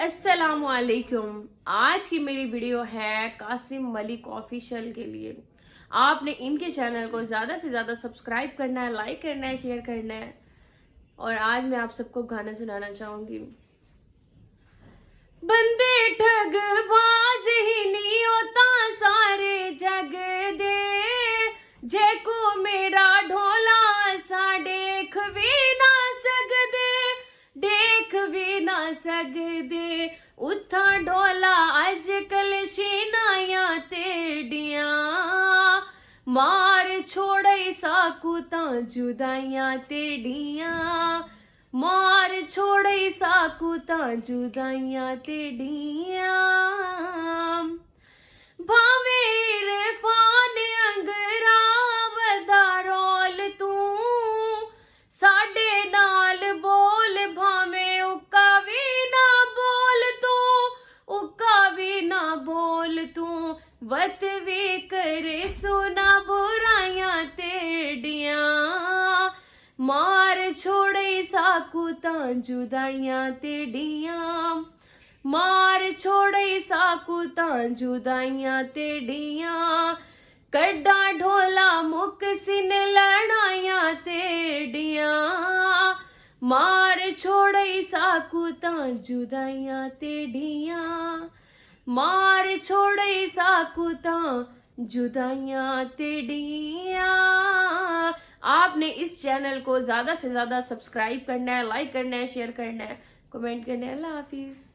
अस्सलामुअलैकुम। आज की मेरी वीडियो है कासिम मलिक ऑफिशियल के लिए। आपने इनके चैनल को ज्यादा से ज्यादा सब्सक्राइब करना है, लाइक करना है, शेयर करना है। और आज मैं आप सबको गाना सुनाना चाहूंगी। बंदे ठग बाज ही नहीं होता सारे जग दे, जेको मेरा ढोला सा देख भी ना सकदे, देख भी ना सकदे। उथा ढोला अजकल शीनाया तेडिया, मार छोड़े साकू ता जुदाइयां तेडिया, मार छोड़े साकू ता जुदाइयां तेडिया। भावे इरफान अंगरा वदा रोल तू, साडे नाल बोल भावे उक्का भी ना बोल तू, उक्का भी ना बोल तू। वत भी करे सोना बुराइयां तेडिया, मार छोड़े साकू ता जुदाइयां तेडिया, मार छोड़े साकू ता जुदाइयां तेडिया। कड्डा ढोला मुक सिन लड़ाइयां तेडिया, मार छोड़े साकू ता जुदाइयां तेडिया, मार छोड़े साकू ता जुदाइयां तेडिया। आपने इस चैनल को ज्यादा से ज्यादा सब्सक्राइब करना है, लाइक करना है, शेयर करना है, कमेंट करना है। अल्लाह हाफिज।